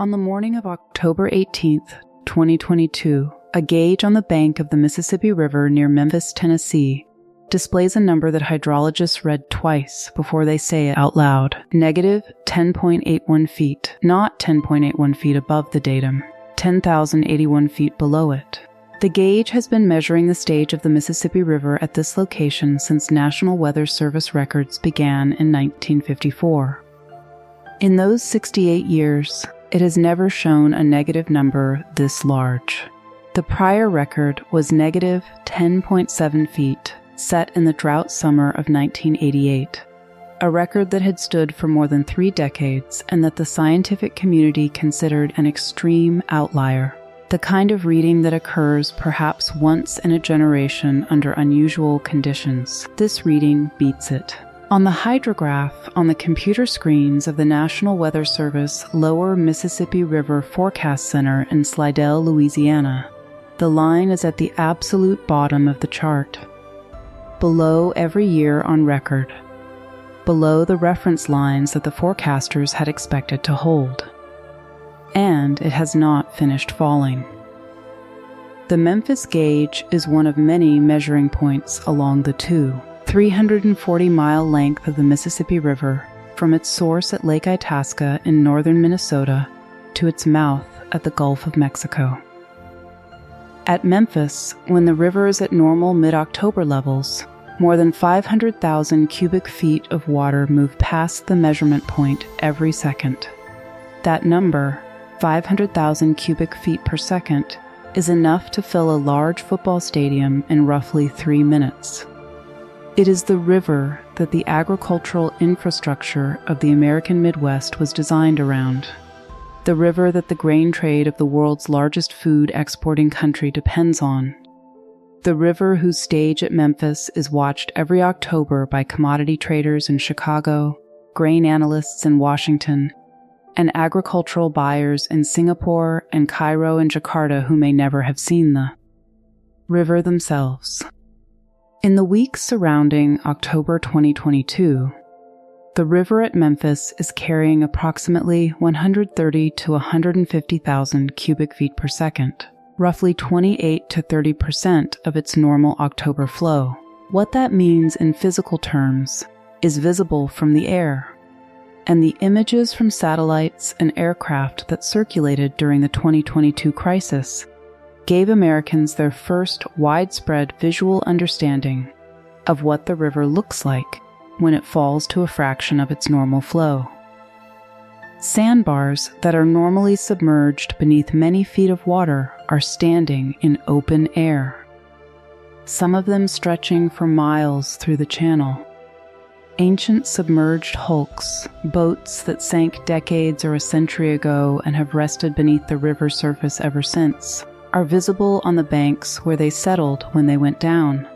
On the morning of October 18th, 2022, a gauge on the bank of the Mississippi River near Memphis, Tennessee, displays a number that hydrologists read twice before they say it out loud. Negative 10.81 feet, not 10.81 feet above the datum, 10,081 feet below it. The gauge has been measuring the stage of the Mississippi River at this location since National Weather Service records began in 1954. In those 68 years, it has never shown a negative number this large. The prior record was negative 10.7 feet, set in the drought summer of 1988, a record that had stood for more than 3 decades and that the scientific community considered an extreme outlier, the kind of reading that occurs perhaps once in a generation under unusual conditions. This reading beats it. On the hydrograph on the computer screens of the National Weather Service Lower Mississippi River Forecast Center in Slidell, Louisiana, the line is at the absolute bottom of the chart, below every year on record, below the reference lines that the forecasters had expected to hold. And it has not finished falling. The Memphis gauge is one of many measuring points along the 340-mile length of the Mississippi River, from its source at Lake Itasca in northern Minnesota to its mouth at the Gulf of Mexico. At Memphis, when the river is at normal mid-October levels, more than 500,000 cubic feet of water move past the measurement point every second. That number, 500,000 cubic feet per second, is enough to fill a large football stadium in roughly 3 minutes. It is the river that the agricultural infrastructure of the American Midwest was designed around. The river that the grain trade of the world's largest food exporting country depends on. The river whose stage at Memphis is watched every October by commodity traders in Chicago, grain analysts in Washington, and agricultural buyers in Singapore and Cairo and Jakarta who may never have seen the river themselves. In the weeks surrounding October 2022, the river at Memphis is carrying approximately 130 to 150,000 cubic feet per second, roughly 28 to 30% of its normal October flow. What that means in physical terms is visible from the air, and the images from satellites and aircraft that circulated during the 2022 crisis gave Americans their first widespread visual understanding of what the river looks like when it falls to a fraction of its normal flow. Sandbars that are normally submerged beneath many feet of water are standing in open air, some of them stretching for miles through the channel. Ancient submerged hulks, boats that sank decades or a century ago and have rested beneath the river's surface ever since, are visible on the banks where they settled when they went down.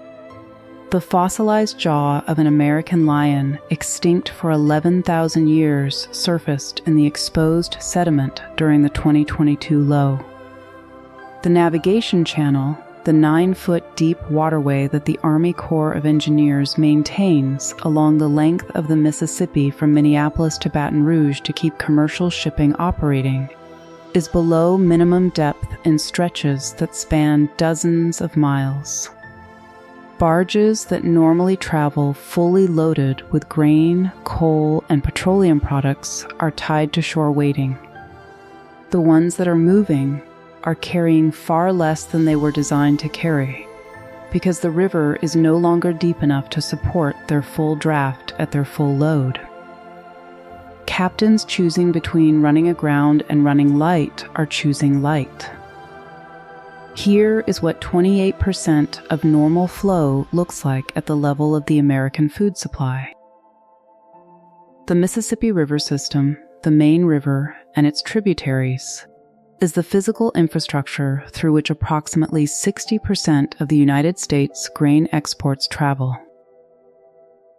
The fossilized jaw of an American lion, extinct for 11,000 years, surfaced in the exposed sediment during the 2022 low. The navigation channel, the 9-foot deep waterway that the Army Corps of Engineers maintains along the length of the Mississippi from Minneapolis to Baton Rouge to keep commercial shipping operating, is below minimum depth in stretches that span dozens of miles. Barges that normally travel fully loaded with grain, coal, and petroleum products are tied to shore waiting. The ones that are moving are carrying far less than they were designed to carry, because the river is no longer deep enough to support their full draft at their full load. Captains choosing between running aground and running light are choosing light. Here is what 28% of normal flow looks like at the level of the American food supply. The Mississippi River system, the main river, and its tributaries, is the physical infrastructure through which approximately 60% of the United States grain exports travel.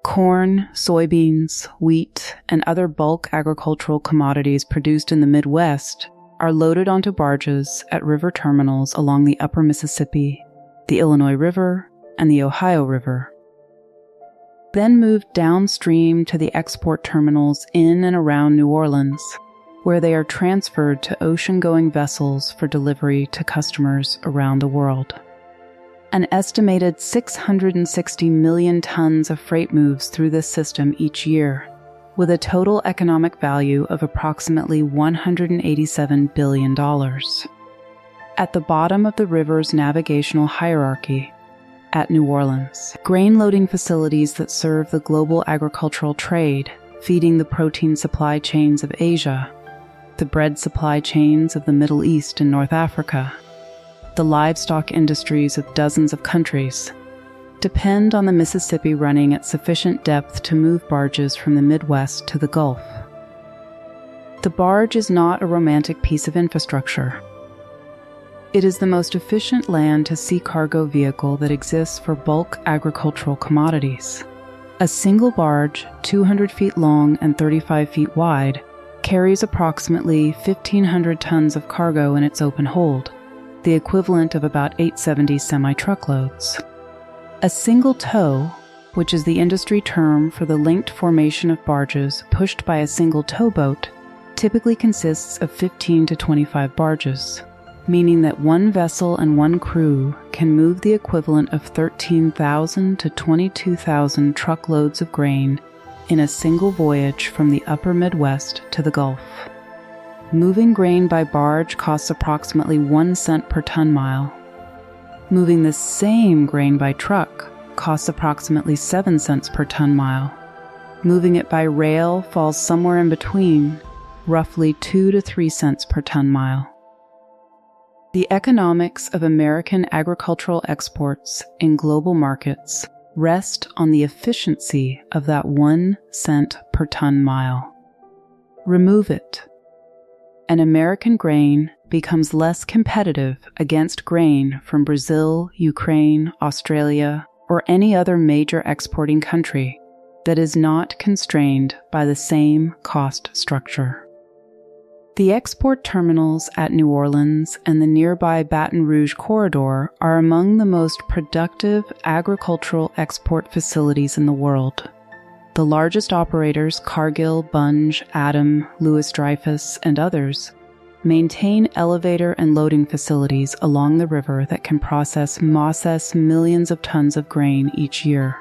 Corn, soybeans, wheat, and other bulk agricultural commodities produced in the Midwest are loaded onto barges at river terminals along the Upper Mississippi, the Illinois River, and the Ohio River. Then moved downstream to the export terminals in and around New Orleans, where they are transferred to ocean-going vessels for delivery to customers around the world. An estimated 660 million tons of freight moves through this system each year, with a total economic value of approximately $187 billion. At the bottom of the river's navigational hierarchy, at New Orleans, grain loading facilities that serve the global agricultural trade, feeding the protein supply chains of Asia, the bread supply chains of the Middle East and North Africa, the livestock industries of dozens of countries, depend on the Mississippi running at sufficient depth to move barges from the Midwest to the Gulf. The barge is not a romantic piece of infrastructure. It is the most efficient land-to-sea cargo vehicle that exists for bulk agricultural commodities. A single barge, 200 feet long and 35 feet wide, carries approximately 1,500 tons of cargo in its open hold, the equivalent of about 870 semi-truckloads. A single tow, which is the industry term for the linked formation of barges pushed by a single towboat, typically consists of 15 to 25 barges, meaning that one vessel and one crew can move the equivalent of 13,000 to 22,000 truckloads of grain in a single voyage from the upper Midwest to the Gulf. Moving grain by barge costs approximately 1 cent per ton mile. Moving the same grain by truck costs approximately 7 cents per ton mile. Moving it by rail falls somewhere in between, roughly 2 to 3 cents per ton mile. The economics of American agricultural exports in global markets rest on the efficiency of that 1 cent per ton mile. Remove it, and American grain becomes less competitive against grain from Brazil, Ukraine, Australia, or any other major exporting country that is not constrained by the same cost structure. The export terminals at New Orleans and the nearby Baton Rouge corridor are among the most productive agricultural export facilities in the world. The largest operators, Cargill, Bunge, Adam, Louis Dreyfus, and others, maintain elevator and loading facilities along the river that can process millions of tons of grain each year.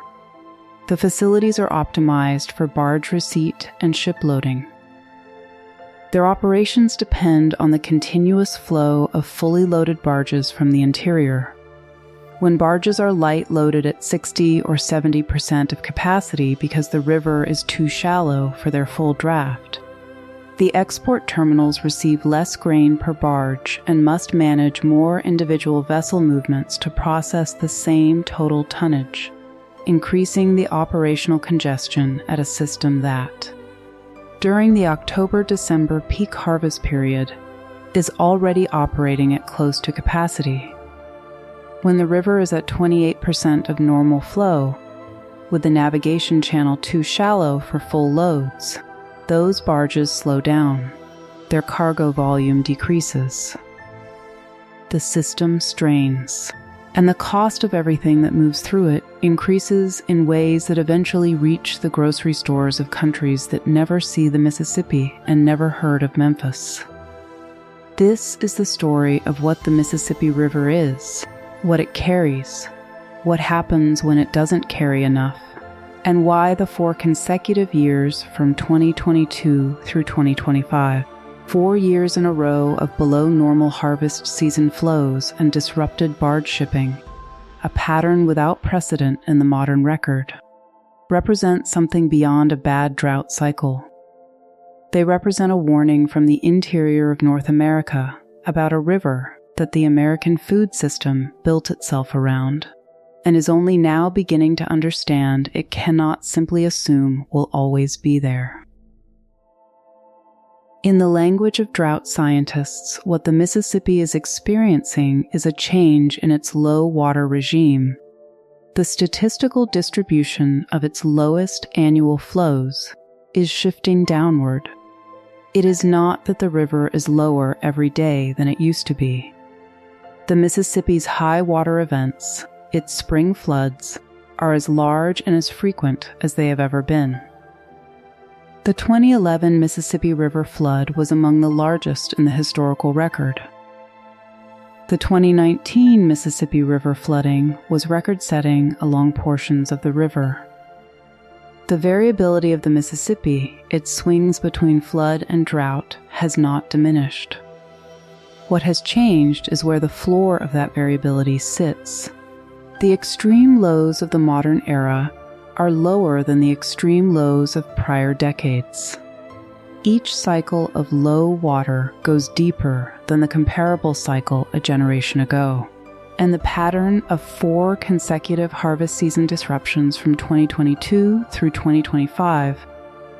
The facilities are optimized for barge receipt and ship loading. Their operations depend on the continuous flow of fully loaded barges from the interior. When barges are light loaded at 60 or 70% of capacity because the river is too shallow for their full draft, the export terminals receive less grain per barge and must manage more individual vessel movements to process the same total tonnage, increasing the operational congestion at a system that, during the October-December peak harvest period, is already operating at close to capacity. When the river is at 28% of normal flow, with the navigation channel too shallow for full loads, those barges slow down. Their cargo volume decreases. The system strains, and the cost of everything that moves through it increases in ways that eventually reach the grocery stores of countries that never see the Mississippi and never heard of Memphis. This is the story of what the Mississippi River is, what it carries, what happens when it doesn't carry enough, and why the 4 consecutive years from 2022 through 2025, 4 years in a row of below normal harvest season flows and disrupted barge shipping, a pattern without precedent in the modern record, represent something beyond a bad drought cycle. They represent a warning from the interior of North America about a river that the American food system built itself around, and is only now beginning to understand it cannot simply assume will always be there. In the language of drought scientists, what the Mississippi is experiencing is a change in its low water regime. The statistical distribution of its lowest annual flows is shifting downward. It is not that the river is lower every day than it used to be. The Mississippi's high water events, its spring floods, are as large and as frequent as they have ever been. The 2011 Mississippi River flood was among the largest in the historical record. The 2019 Mississippi River flooding was record-setting along portions of the river. The variability of the Mississippi, its swings between flood and drought, has not diminished. What has changed is where the floor of that variability sits. The extreme lows of the modern era are lower than the extreme lows of prior decades. Each cycle of low water goes deeper than the comparable cycle a generation ago, and the pattern of 4 consecutive harvest season disruptions from 2022 through 2025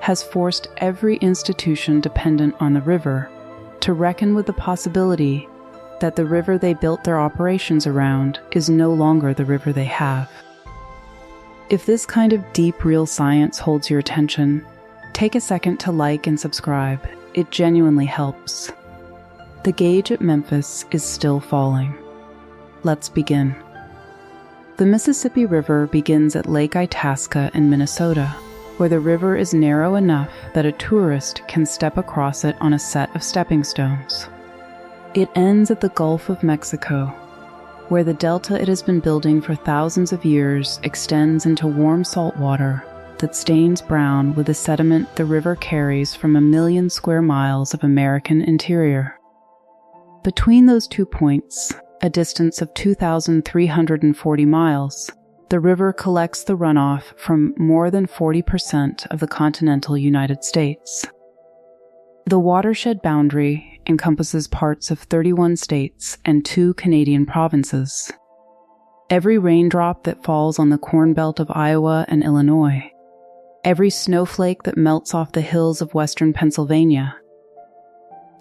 has forced every institution dependent on the river to reckon with the possibility that the river they built their operations around is no longer the river they have. If this kind of deep, real science holds your attention, take a second to like and subscribe. It genuinely helps. The gauge at Memphis is still falling. Let's begin. The Mississippi River begins at Lake Itasca in Minnesota, where the river is narrow enough that a tourist can step across it on a set of stepping stones. It ends at the Gulf of Mexico, where the delta it has been building for thousands of years extends into warm salt water that stains brown with the sediment the river carries from 1 million square miles of American interior. Between those 2 points, a distance of 2,340 miles, the river collects the runoff from more than 40% of the continental United States. The watershed boundary encompasses parts of 31 states and 2 Canadian provinces. Every raindrop that falls on the Corn Belt of Iowa and Illinois, every snowflake that melts off the hills of western Pennsylvania,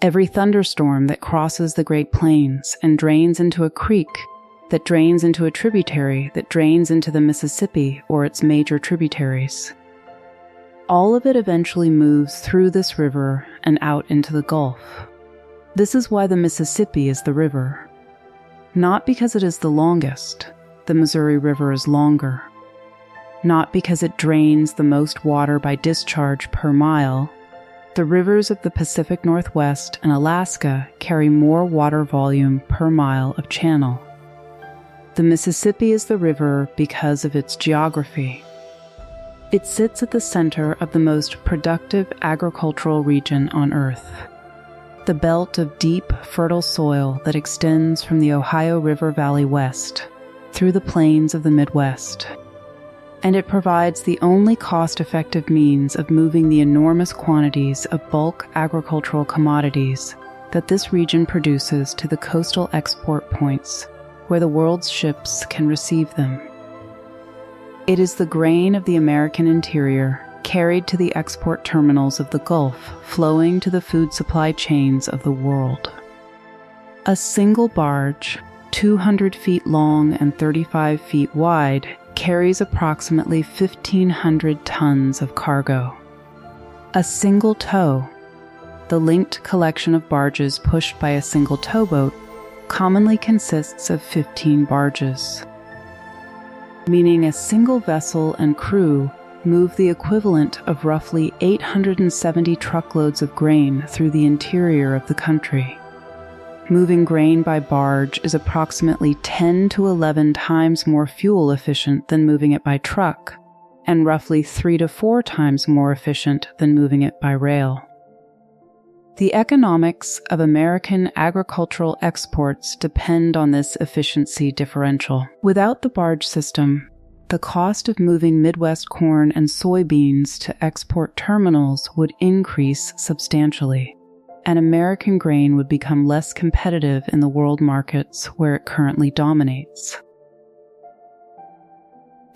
every thunderstorm that crosses the Great Plains and drains into a creek that drains into a tributary that drains into the Mississippi or its major tributaries. All of it eventually moves through this river and out into the Gulf. This is why the Mississippi is the river. Not because it is the longest, the Missouri River is longer. Not because it drains the most water by discharge per mile. The rivers of the Pacific Northwest and Alaska carry more water volume per mile of channel. The Mississippi is the river because of its geography. It sits at the center of the most productive agricultural region on Earth. The belt of deep, fertile soil that extends from the Ohio River Valley west through the plains of the Midwest. And it provides the only cost-effective means of moving the enormous quantities of bulk agricultural commodities that this region produces to the coastal export points where the world's ships can receive them. It is the grain of the American interior carried to the export terminals of the Gulf, flowing to the food supply chains of the world. A single barge, 200 feet long and 35 feet wide, carries approximately 1,500 tons of cargo. A single tow, the linked collection of barges pushed by a single towboat, commonly consists of 15 barges, meaning a single vessel and crew move the equivalent of roughly 870 truckloads of grain through the interior of the country. Moving grain by barge is approximately 10 to 11 times more fuel efficient than moving it by truck, and roughly 3 to 4 times more efficient than moving it by rail. The economics of American agricultural exports depend on this efficiency differential. Without the barge system, the cost of moving Midwest corn and soybeans to export terminals would increase substantially, and American grain would become less competitive in the world markets where it currently dominates.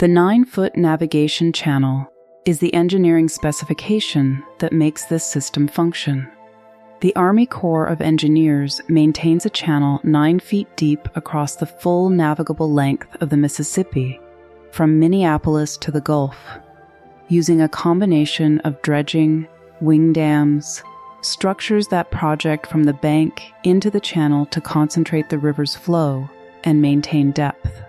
The 9-foot navigation channel is the engineering specification that makes this system function. The Army Corps of Engineers maintains a channel 9 feet deep across the full navigable length of the Mississippi, from Minneapolis to the Gulf, using a combination of dredging, wing dams, structures that project from the bank into the channel to concentrate the river's flow and maintain depth,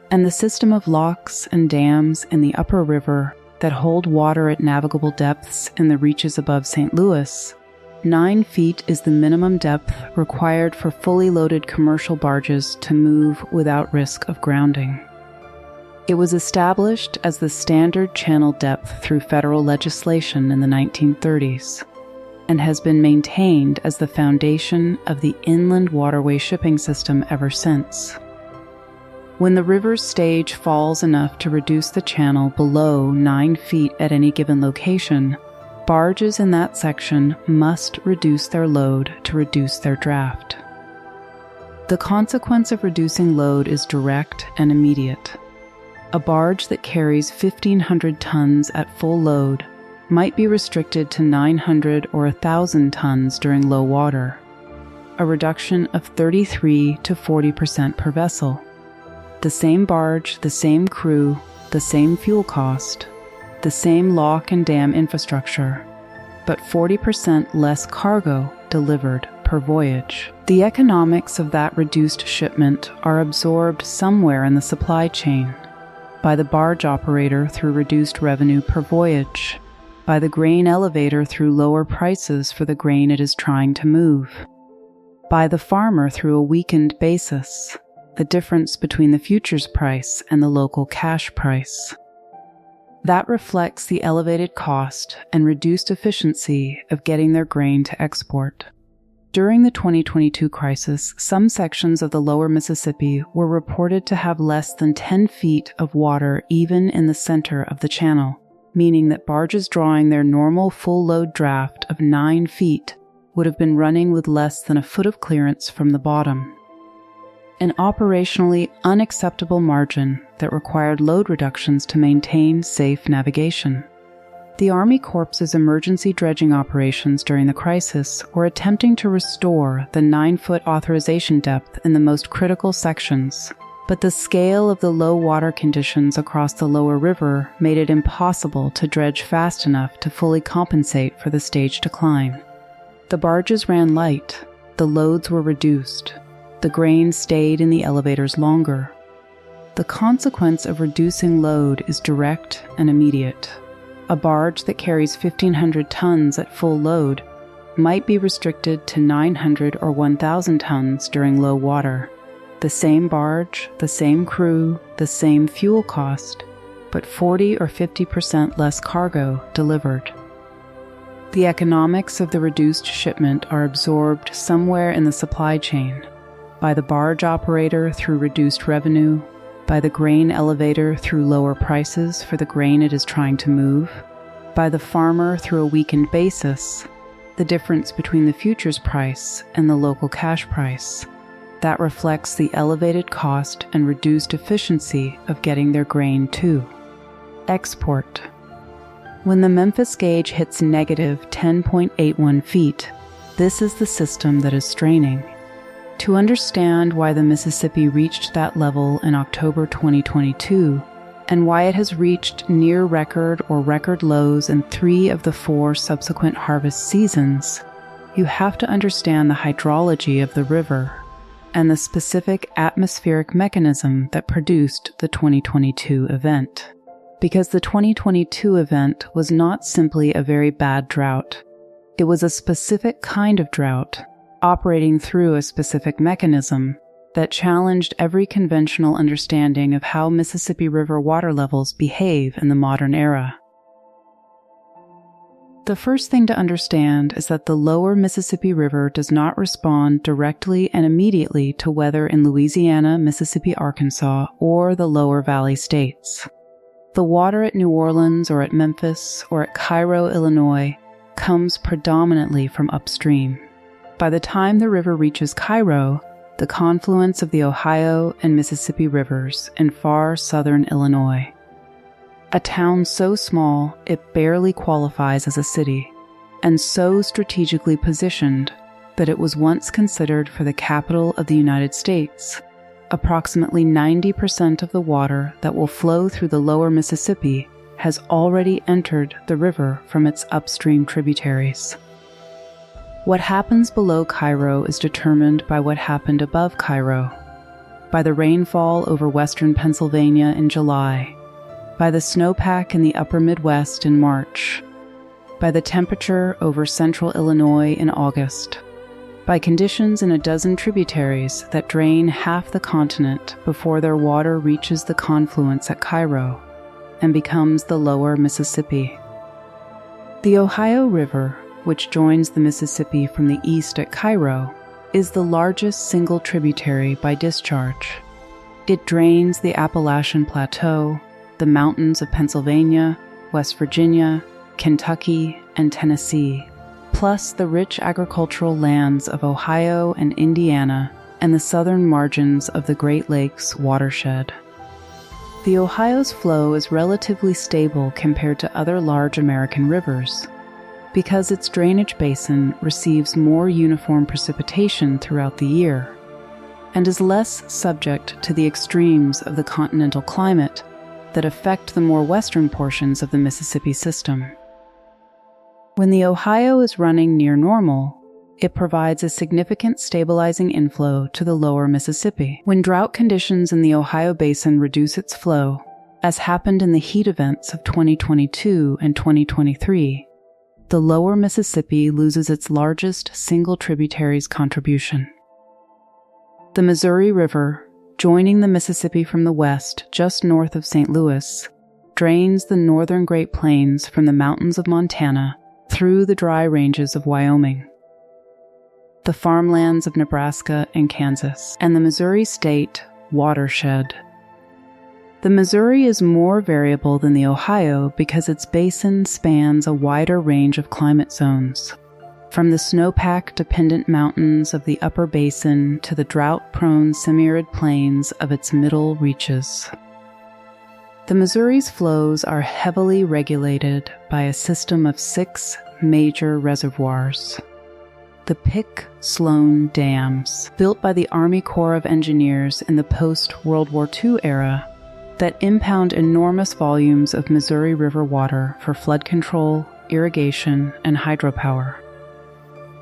and the system of locks and dams in the upper river that hold water at navigable depths in the reaches above St. Louis, 9 feet is the minimum depth required for fully loaded commercial barges to move without risk of grounding. It was established as the standard channel depth through federal legislation in the 1930s and has been maintained as the foundation of the inland waterway shipping system ever since. When the river's stage falls enough to reduce the channel below 9 feet at any given location, barges in that section must reduce their load to reduce their draft. The consequence of reducing load is direct and immediate. A barge that carries 1,500 tons at full load might be restricted to 900 or 1,000 tons during low water, a reduction of 33 to 40% per vessel. The same barge, the same crew, the same fuel cost, the same lock and dam infrastructure, but 40% less cargo delivered per voyage. The economics of that reduced shipment are absorbed somewhere in the supply chain, by the barge operator through reduced revenue per voyage, by the grain elevator through lower prices for the grain it is trying to move, by the farmer through a weakened basis, the difference between the futures price and the local cash price. That reflects the elevated cost and reduced efficiency of getting their grain to export. During the 2022 crisis, some sections of the lower Mississippi were reported to have less than 10 feet of water even in the center of the channel, meaning that barges drawing their normal full load draft of 9 feet would have been running with less than a foot of clearance from the bottom. An operationally unacceptable margin that required load reductions to maintain safe navigation. The Army Corps' emergency dredging operations during the crisis were attempting to restore the 9-foot authorization depth in the most critical sections, but the scale of the low water conditions across the lower river made it impossible to dredge fast enough to fully compensate for the stage decline. The barges ran light, the loads were reduced, the grain stayed in the elevators longer. The consequence of reducing load is direct and immediate. A barge that carries 1,500 tons at full load might be restricted to 900 or 1,000 tons during low water. The same barge, the same crew, the same fuel cost, but 40 or 50% less cargo delivered. The economics of the reduced shipment are absorbed somewhere in the supply chain, by the barge operator through reduced revenue, by the grain elevator through lower prices for the grain it is trying to move, by the farmer through a weakened basis, the difference between the futures price and the local cash price. That reflects the elevated cost and reduced efficiency of getting their grain to export. When the Memphis gauge hits negative 10.81 feet, this is the system that is straining. To understand why the Mississippi reached that level in October 2022, and why it has reached near record or record lows in 3 of the 4 subsequent harvest seasons, you have to understand the hydrology of the river and the specific atmospheric mechanism that produced the 2022 event. Because the 2022 event was not simply a very bad drought, it was a specific kind of drought operating through a specific mechanism that challenged every conventional understanding of how Mississippi River water levels behave in the modern era. The first thing to understand is that the lower Mississippi River does not respond directly and immediately to weather in Louisiana, Mississippi, Arkansas, or the lower valley states. The water at New Orleans or at Memphis or at Cairo, Illinois, comes predominantly from upstream. By the time the river reaches Cairo, the confluence of the Ohio and Mississippi rivers in far southern Illinois, a town so small it barely qualifies as a city, and so strategically positioned that it was once considered for the capital of the United States, approximately 90% of the water that will flow through the lower Mississippi has already entered the river from its upstream tributaries. What happens below Cairo is determined by what happened above Cairo, by the rainfall over western Pennsylvania in July, by the snowpack in the upper Midwest in March, by the temperature over central Illinois in August, by conditions in a dozen tributaries that drain half the continent before their water reaches the confluence at Cairo and becomes the lower Mississippi. The Ohio River, which joins the Mississippi from the east at Cairo, is the largest single tributary by discharge. It drains the Appalachian Plateau, the mountains of Pennsylvania, West Virginia, Kentucky, and Tennessee, plus the rich agricultural lands of Ohio and Indiana and the southern margins of the Great Lakes watershed. The Ohio's flow is relatively stable compared to other large American rivers because its drainage basin receives more uniform precipitation throughout the year and is less subject to the extremes of the continental climate that affect the more western portions of the Mississippi system. When the Ohio is running near normal, it provides a significant stabilizing inflow to the lower Mississippi. When drought conditions in the Ohio basin reduce its flow, as happened in the heat events of 2022 and 2023, the lower Mississippi loses its largest single tributary's contribution. The Missouri River, joining the Mississippi from the west just north of St. Louis, drains the northern Great Plains from the mountains of Montana through the dry ranges of Wyoming, the farmlands of Nebraska and Kansas, and the Missouri State watershed. The Missouri is more variable than the Ohio because its basin spans a wider range of climate zones, from the snowpack-dependent mountains of the upper basin to the drought-prone semi-arid plains of its middle reaches. The Missouri's flows are heavily regulated by a system of 6 major reservoirs. The Pick-Sloan dams, built by the Army Corps of Engineers in the post-World War II era, that impound enormous volumes of Missouri River water for flood control, irrigation, and hydropower.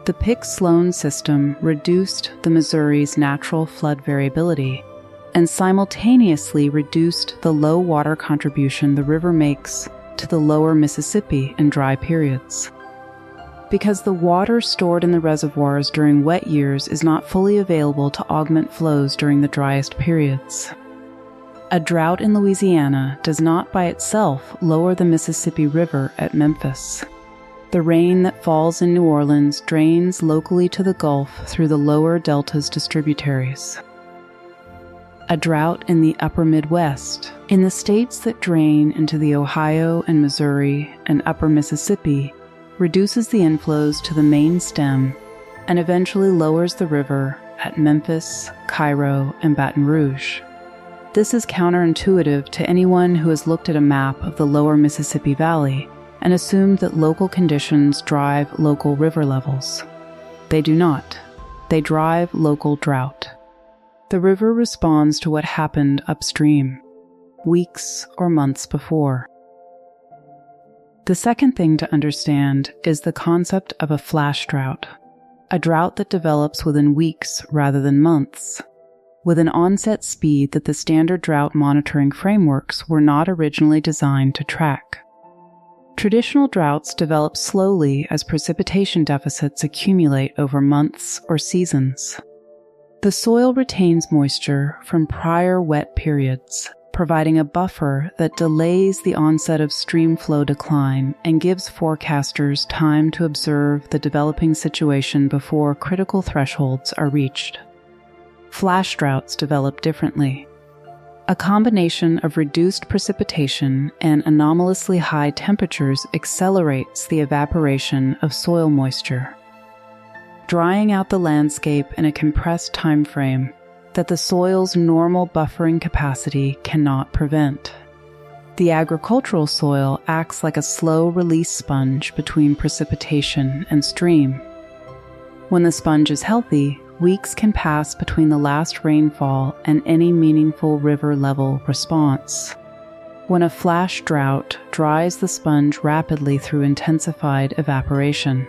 The Pick-Sloan system reduced the Missouri's natural flood variability and simultaneously reduced the low water contribution the river makes to the lower Mississippi in dry periods. Because the water stored in the reservoirs during wet years is not fully available to augment flows during the driest periods. A drought in Louisiana does not by itself lower the Mississippi River at Memphis. The rain that falls in New Orleans drains locally to the Gulf through the lower delta's distributaries. A drought in the upper Midwest, in the states that drain into the Ohio and Missouri and upper Mississippi, reduces the inflows to the main stem and eventually lowers the river at Memphis, Cairo, and Baton Rouge. This is counterintuitive to anyone who has looked at a map of the lower Mississippi Valley and assumed that local conditions drive local river levels. They do not. They drive local drought. The river responds to what happened upstream, weeks or months before. The second thing to understand is the concept of a flash drought, a drought that develops within weeks rather than months, with an onset speed that the standard drought monitoring frameworks were not originally designed to track. Traditional droughts develop slowly as precipitation deficits accumulate over months or seasons. The soil retains moisture from prior wet periods, providing a buffer that delays the onset of stream flow decline and gives forecasters time to observe the developing situation before critical thresholds are reached. Flash droughts develop differently. A combination of reduced precipitation and anomalously high temperatures accelerates the evaporation of soil moisture, drying out the landscape in a compressed time frame that the soil's normal buffering capacity cannot prevent. The agricultural soil acts like a slow-release sponge between precipitation and stream. When the sponge is healthy, weeks can pass between the last rainfall and any meaningful river level response. When a flash drought dries the sponge rapidly through intensified evaporation,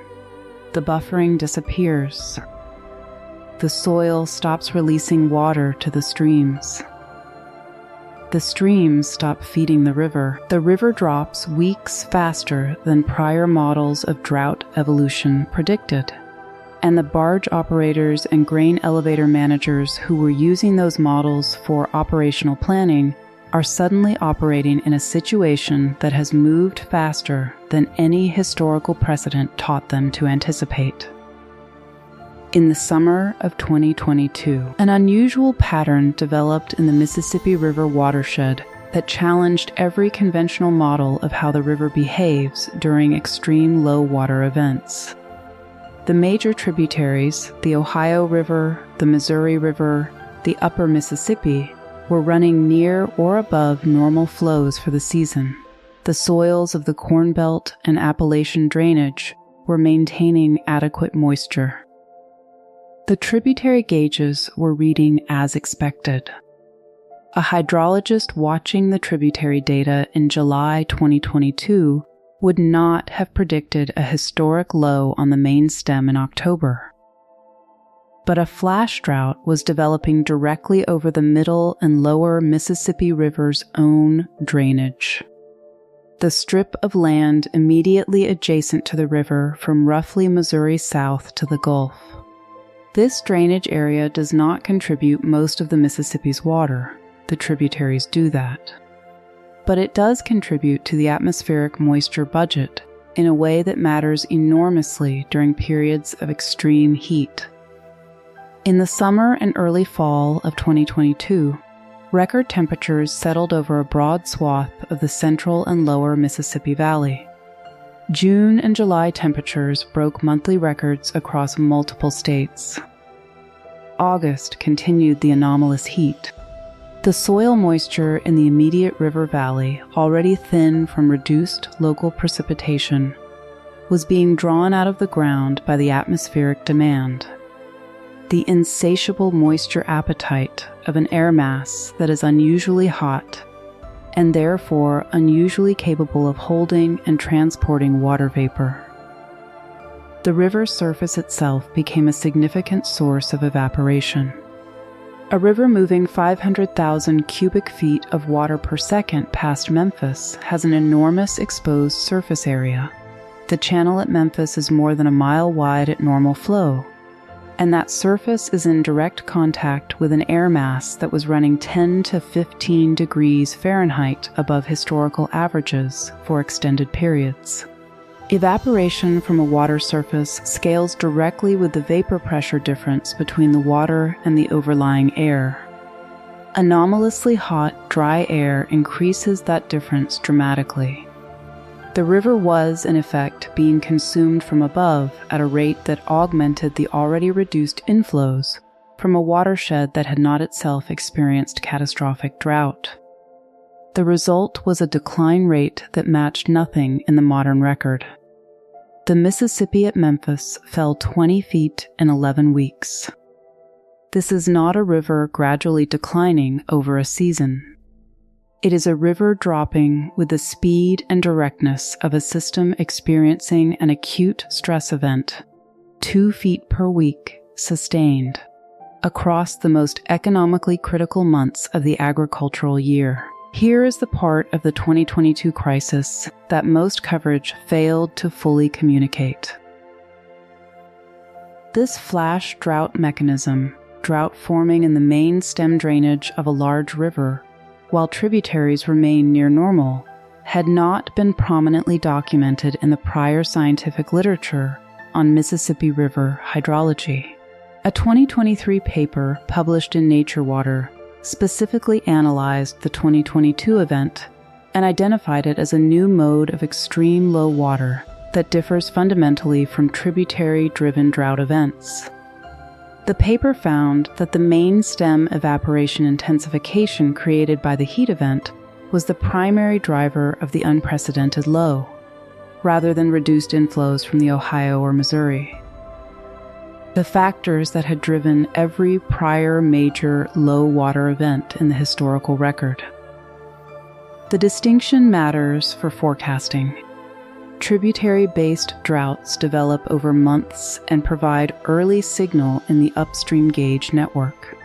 the buffering disappears. The soil stops releasing water to the streams. The streams stop feeding the river. The river drops weeks faster than prior models of drought evolution predicted. And the barge operators and grain elevator managers who were using those models for operational planning are suddenly operating in a situation that has moved faster than any historical precedent taught them to anticipate. In the summer of 2022, an unusual pattern developed in the Mississippi River watershed that challenged every conventional model of how the river behaves during extreme low water events. The major tributaries, the Ohio River, the Missouri River, the Upper Mississippi, were running near or above normal flows for the season. The soils of the Corn Belt and Appalachian drainage were maintaining adequate moisture. The tributary gauges were reading as expected. A hydrologist watching the tributary data in July 2022 would not have predicted a historic low on the main stem in October. But a flash drought was developing directly over the middle and lower Mississippi River's own drainage. The strip of land immediately adjacent to the river from roughly Missouri south to the Gulf. This drainage area does not contribute most of the Mississippi's water. The tributaries do that. But it does contribute to the atmospheric moisture budget in a way that matters enormously during periods of extreme heat. In the summer and early fall of 2022, record temperatures settled over a broad swath of the central and lower Mississippi Valley. June and July temperatures broke monthly records across multiple states. August continued the anomalous heat. The soil moisture in the immediate river valley, already thin from reduced local precipitation, was being drawn out of the ground by the atmospheric demand. The insatiable moisture appetite of an air mass that is unusually hot and therefore unusually capable of holding and transporting water vapor. The river's surface itself became a significant source of evaporation. A river moving 500,000 cubic feet of water per second past Memphis has an enormous exposed surface area. The channel at Memphis is more than a mile wide at normal flow, and that surface is in direct contact with an air mass that was running 10 to 15 degrees Fahrenheit above historical averages for extended periods. Evaporation from a water surface scales directly with the vapor pressure difference between the water and the overlying air. Anomalously hot, dry air increases that difference dramatically. The river was, in effect, being consumed from above at a rate that augmented the already reduced inflows from a watershed that had not itself experienced catastrophic drought. The result was a decline rate that matched nothing in the modern record. The Mississippi at Memphis fell 20 feet in 11 weeks. This is not a river gradually declining over a season. It is a river dropping with the speed and directness of a system experiencing an acute stress event, 2 feet per week, sustained, across the most economically critical months of the agricultural year. Here is the part of the 2022 crisis that most coverage failed to fully communicate. This flash drought mechanism, drought forming in the main stem drainage of a large river, while tributaries remain near normal, had not been prominently documented in the prior scientific literature on Mississippi River hydrology. A 2023 paper published in Nature Water specifically analyzed the 2022 event and identified it as a new mode of extreme low water that differs fundamentally from tributary-driven drought events. The paper found that the main stem evaporation intensification created by the heat event was the primary driver of the unprecedented low, rather than reduced inflows from the Ohio or Missouri. The factors that had driven every prior major low water event in the historical record. The distinction matters for forecasting. Tributary-based droughts develop over months and provide early signal in the upstream gauge network.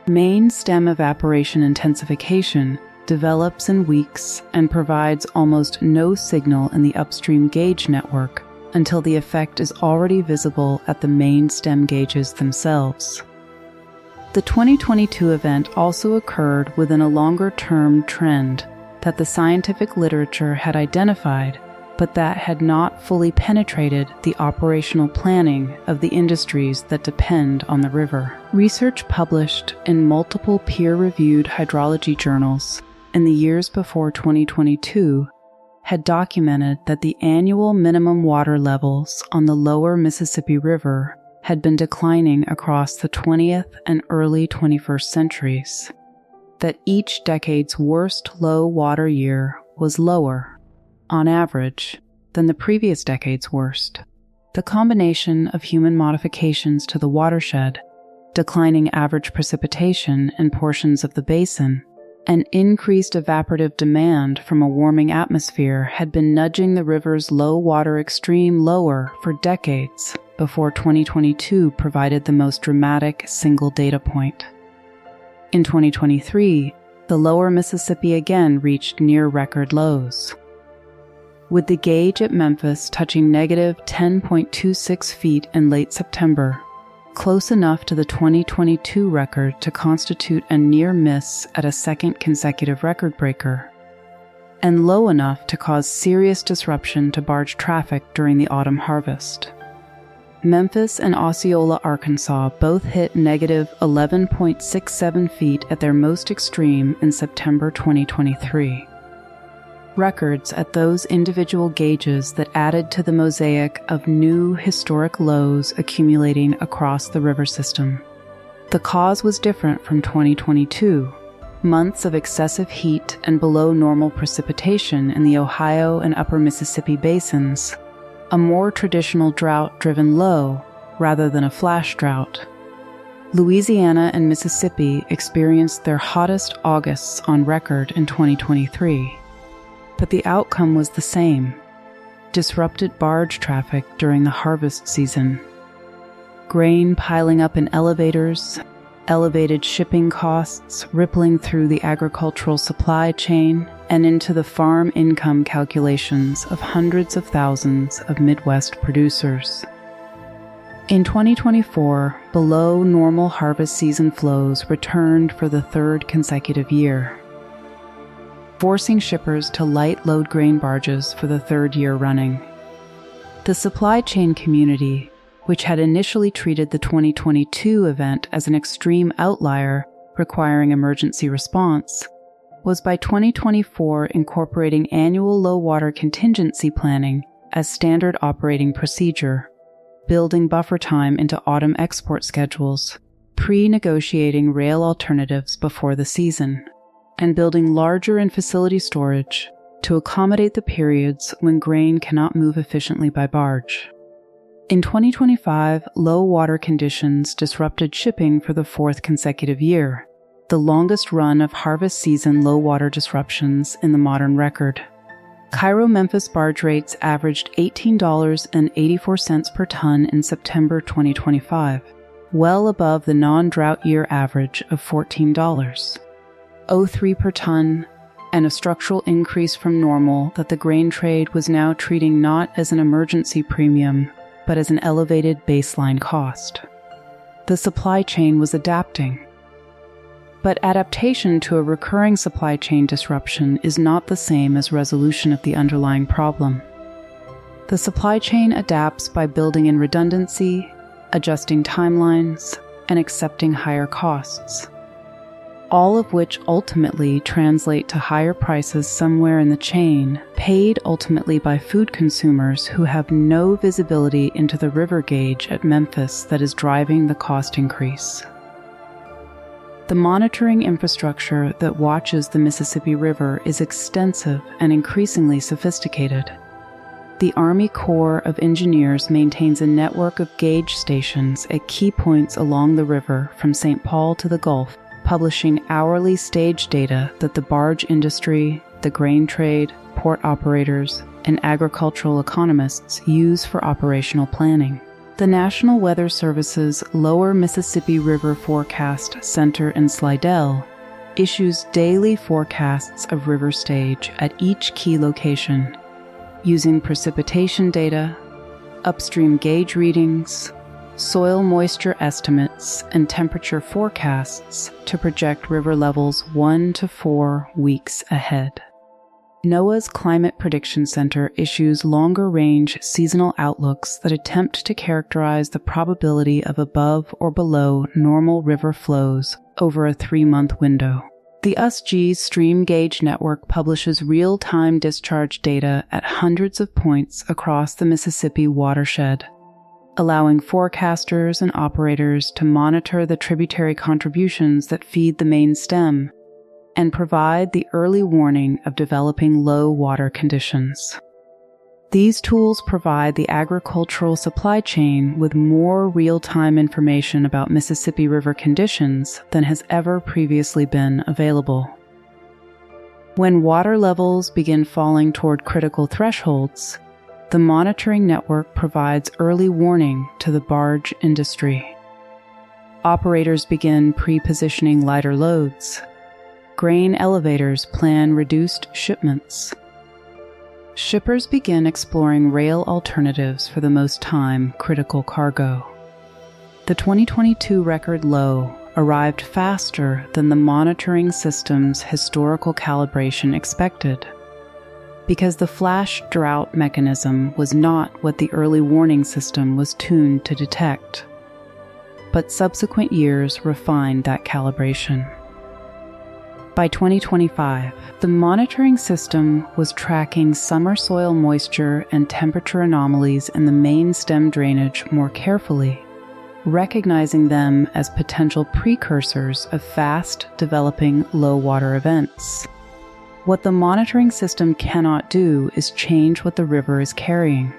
Main stem evaporation intensification develops in weeks and provides almost no signal in the upstream gauge network until the effect is already visible at the main stem gauges themselves. The 2022 event also occurred within a longer-term trend that the scientific literature had identified, but that had not fully penetrated the operational planning of the industries that depend on the river. Research published in multiple peer-reviewed hydrology journals in the years before 2022 had documented that the annual minimum water levels on the lower Mississippi River had been declining across the 20th and early 21st centuries, that each decade's worst low water year was lower, on average, than the previous decade's worst. The combination of human modifications to the watershed, declining average precipitation in portions of the basin, and increased evaporative demand from a warming atmosphere had been nudging the river's low water extreme lower for decades before 2022 provided the most dramatic single data point. In 2023, the lower Mississippi again reached near record lows, with the gauge at Memphis touching negative 10.26 feet in late September, close enough to the 2022 record to constitute a near miss at a second consecutive record breaker, and low enough to cause serious disruption to barge traffic during the autumn harvest. Memphis and Osceola, Arkansas both hit negative 11.67 feet at their most extreme in September 2023. Records at those individual gauges that added to the mosaic of new historic lows accumulating across the river system. The cause was different from 2022, months of excessive heat and below normal precipitation in the Ohio and upper Mississippi basins, a more traditional drought-driven low rather than a flash drought. Louisiana and Mississippi experienced their hottest Augusts on record in 2023. But the outcome was the same: disrupted barge traffic during the harvest season. Grain piling up in elevators, elevated shipping costs rippling through the agricultural supply chain and into the farm income calculations of hundreds of thousands of Midwest producers. In 2024, below normal harvest season flows returned for the third consecutive year, forcing shippers to light load grain barges for the third year running. The supply chain community, which had initially treated the 2022 event as an extreme outlier requiring emergency response, was by 2024 incorporating annual low water contingency planning as standard operating procedure, building buffer time into autumn export schedules, pre-negotiating rail alternatives before the season, and building larger in-facility storage to accommodate the periods when grain cannot move efficiently by barge. In 2025, low water conditions disrupted shipping for the fourth consecutive year, the longest run of harvest season low water disruptions in the modern record. Cairo-Memphis barge rates averaged $18.84 per ton in September 2025, well above the non-drought year average of $14.03 per ton, and a structural increase from normal that the grain trade was now treating not as an emergency premium, but as an elevated baseline cost. The supply chain was adapting. But adaptation to a recurring supply chain disruption is not the same as resolution of the underlying problem. The supply chain adapts by building in redundancy, adjusting timelines, and accepting higher costs, all of which ultimately translate to higher prices somewhere in the chain, paid ultimately by food consumers who have no visibility into the river gauge at Memphis that is driving the cost increase. The monitoring infrastructure that watches the Mississippi River is extensive and increasingly sophisticated. The Army Corps of Engineers maintains a network of gauge stations at key points along the river from St. Paul to the Gulf, publishing hourly stage data that the barge industry, the grain trade, port operators, and agricultural economists use for operational planning. The National Weather Service's Lower Mississippi River Forecast Center in Slidell issues daily forecasts of river stage at each key location, using precipitation data, upstream gauge readings, soil moisture estimates, and temperature forecasts to project river levels 1 to 4 weeks ahead. NOAA's Climate Prediction Center issues longer-range seasonal outlooks that attempt to characterize the probability of above or below normal river flows over a 3-month window. The USG's Stream Gauge Network publishes real-time discharge data at hundreds of points across the Mississippi watershed, allowing forecasters and operators to monitor the tributary contributions that feed the main stem and provide the early warning of developing low water conditions. These tools provide the agricultural supply chain with more real-time information about Mississippi River conditions than has ever previously been available. When water levels begin falling toward critical thresholds, the monitoring network provides early warning to the barge industry. Operators begin pre-positioning lighter loads. Grain elevators plan reduced shipments. Shippers begin exploring rail alternatives for the most time-critical cargo. The 2022 record low arrived faster than the monitoring system's historical calibration expected, because the flash drought mechanism was not what the early warning system was tuned to detect. But subsequent years refined that calibration. By 2025, the monitoring system was tracking summer soil moisture and temperature anomalies in the main stem drainage more carefully, recognizing them as potential precursors of fast-developing low-water events. What the monitoring system cannot do is change what the river is carrying.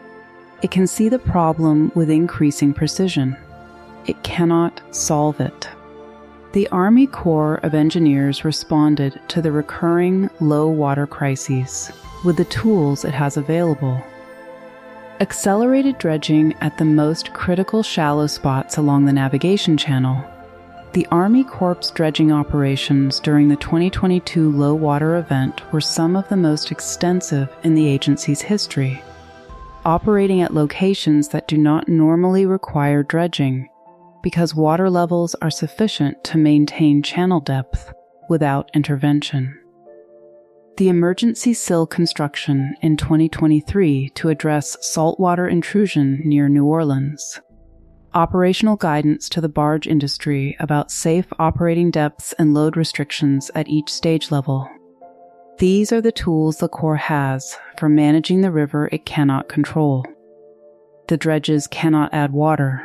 It can see the problem with increasing precision. It cannot solve it. The Army Corps of Engineers responded to the recurring low-water crises with the tools it has available. Accelerated dredging at the most critical shallow spots along the navigation channel. The Army Corps' dredging operations during the 2022 low-water event were some of the most extensive in the agency's history, operating at locations that do not normally require dredging, because water levels are sufficient to maintain channel depth without intervention. The emergency sill construction in 2023 to address saltwater intrusion near New Orleans. Operational guidance to the barge industry about safe operating depths and load restrictions at each stage level. These are the tools the Corps has for managing the river it cannot control. The dredges cannot add water.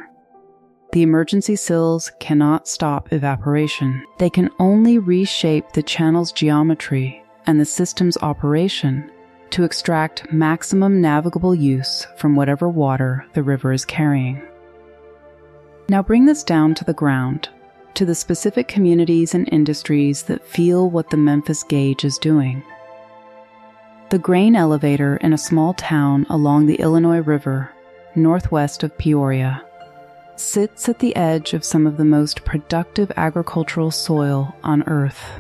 The emergency sills cannot stop evaporation. They can only reshape the channel's geometry and the system's operation to extract maximum navigable use from whatever water the river is carrying. Now bring this down to the ground, to the specific communities and industries that feel what the Memphis gauge is doing. The grain elevator in a small town along the Illinois River, northwest of Peoria, sits at the edge of some of the most productive agricultural soil on Earth.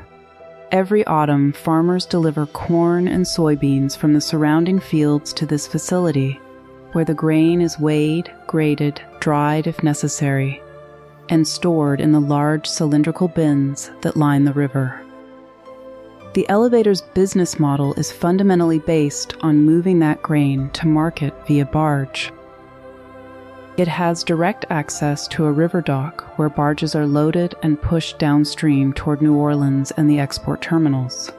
Every autumn, farmers deliver corn and soybeans from the surrounding fields to this facility, where the grain is weighed, graded, dried if necessary, and stored in the large cylindrical bins that line the river. The elevator's business model is fundamentally based on moving that grain to market via barge. It has direct access to a river dock where barges are loaded and pushed downstream toward New Orleans and the export terminals.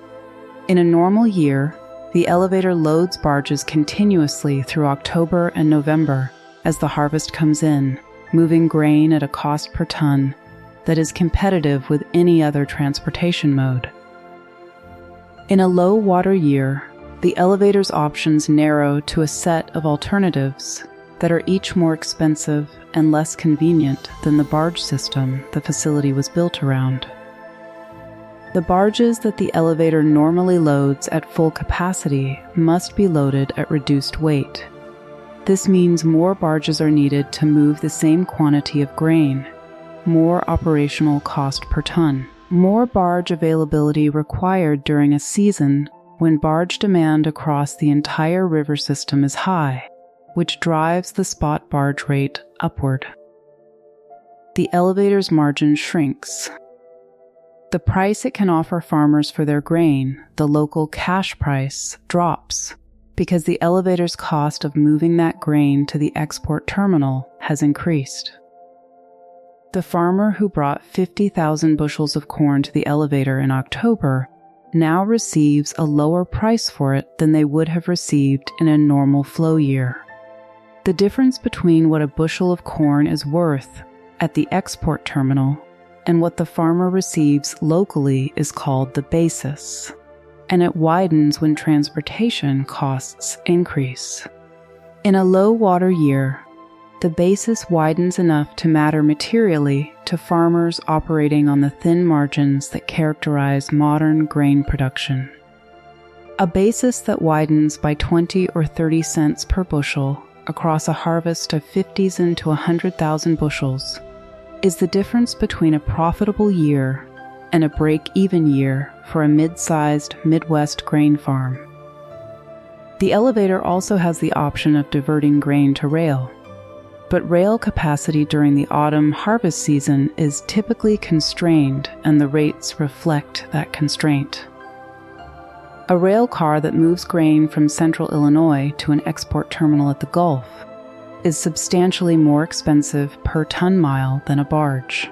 In a normal year, the elevator loads barges continuously through October and November as the harvest comes in, moving grain at a cost per ton that is competitive with any other transportation mode. In a low-water year, the elevator's options narrow to a set of alternatives that are each more expensive and less convenient than the barge system the facility was built around. The barges that the elevator normally loads at full capacity must be loaded at reduced weight. This means more barges are needed to move the same quantity of grain, more operational cost per ton, more barge availability required during a season when barge demand across the entire river system is high, which drives the spot barge rate upward. The elevator's margin shrinks. The price it can offer farmers for their grain, the local cash price, drops because the elevator's cost of moving that grain to the export terminal has increased. The farmer who brought 50,000 bushels of corn to the elevator in October now receives a lower price for it than they would have received in a normal flow year. The difference between what a bushel of corn is worth at the export terminal and what the farmer receives locally is called the basis, and it widens when transportation costs increase. In a low water year, the basis widens enough to matter materially to farmers operating on the thin margins that characterize modern grain production. A basis that widens by 20 or 30 cents per bushel across a harvest of 50,000 to 100,000 bushels is the difference between a profitable year and a break-even year for a mid-sized Midwest grain farm. The elevator also has the option of diverting grain to rail, but rail capacity during the autumn harvest season is typically constrained, and the rates reflect that constraint. A rail car that moves grain from central Illinois to an export terminal at the Gulf is substantially more expensive per ton mile than a barge.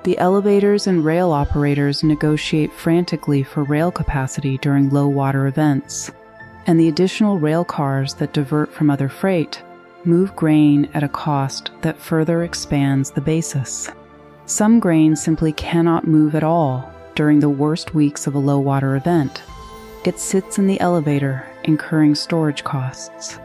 The elevators and rail operators negotiate frantically for rail capacity during low water events, and the additional rail cars that divert from other freight move grain at a cost that further expands the basis. Some grain simply cannot move at all during the worst weeks of a low water event. It sits in the elevator, incurring storage costs.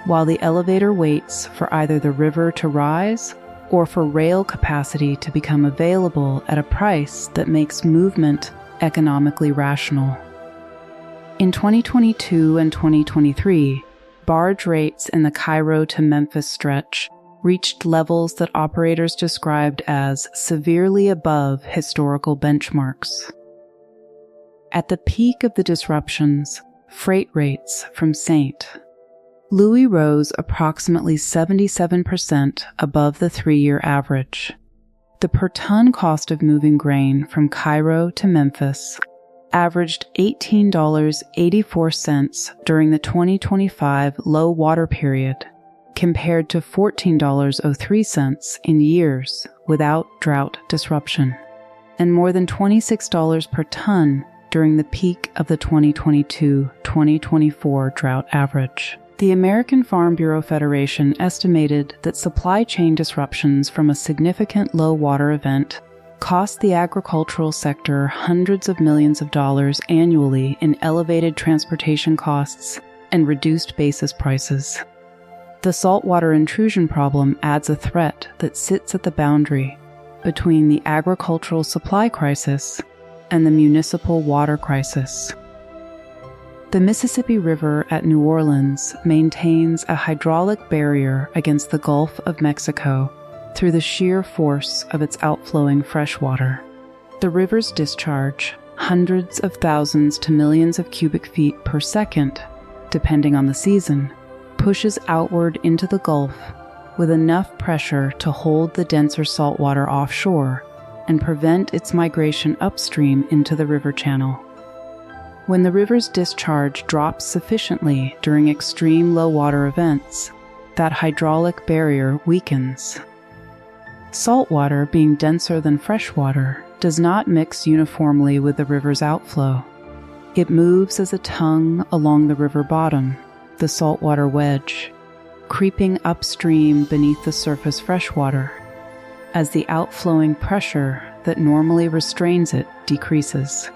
While the elevator waits for either the river to rise or for rail capacity to become available at a price that makes movement economically rational. In 2022 and 2023, barge rates in the Cairo to Memphis stretch reached levels that operators described as severely above historical benchmarks. At the peak of the disruptions, freight rates from St. Louis rose approximately 77% above the 3-year average. The per ton cost of moving grain from Cairo to Memphis averaged $18.84 during the 2025 low water period, compared to $14.03 in years without drought disruption, and more than $26 per ton during the peak of the 2022-2024 drought average. The American Farm Bureau Federation estimated that supply chain disruptions from a significant low water event cost the agricultural sector hundreds of millions of dollars annually in elevated transportation costs and reduced basis prices. The saltwater intrusion problem adds a threat that sits at the boundary between the agricultural supply crisis and the municipal water crisis. The Mississippi River at New Orleans maintains a hydraulic barrier against the Gulf of Mexico through the sheer force of its outflowing freshwater. The river's discharge, hundreds of thousands to millions of cubic feet per second, depending on the season, pushes outward into the Gulf with enough pressure to hold the denser saltwater offshore and prevent its migration upstream into the river channel. When the river's discharge drops sufficiently during extreme low water events, that hydraulic barrier weakens. Saltwater, being denser than freshwater, does not mix uniformly with the river's outflow. It moves as a tongue along the river bottom, the saltwater wedge, creeping upstream beneath the surface freshwater, as the outflowing pressure that normally restrains it decreases.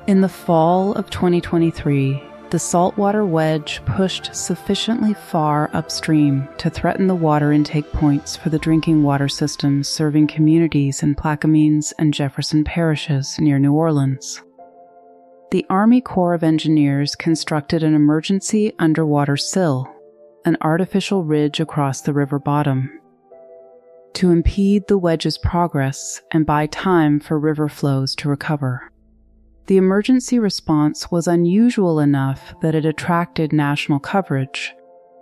In the fall of 2023, the saltwater wedge pushed sufficiently far upstream to threaten the water intake points for the drinking water systems serving communities in Plaquemines and Jefferson parishes near New Orleans. the Army Corps of Engineers constructed an emergency underwater sill, an artificial ridge across the river bottom, to impede the wedge's progress and buy time for river flows to recover. The emergency response was unusual enough that it attracted national coverage,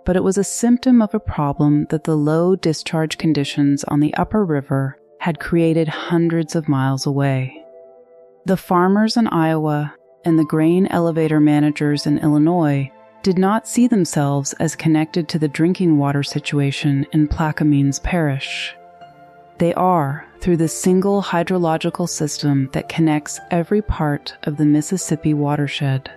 but it was a symptom of a problem that the low discharge conditions on the upper river had created hundreds of miles away. The farmers in Iowa and the grain elevator managers in Illinois did not see themselves as connected to the drinking water situation in Plaquemines Parish. They are through the single hydrological system that connects every part of the Mississippi watershed.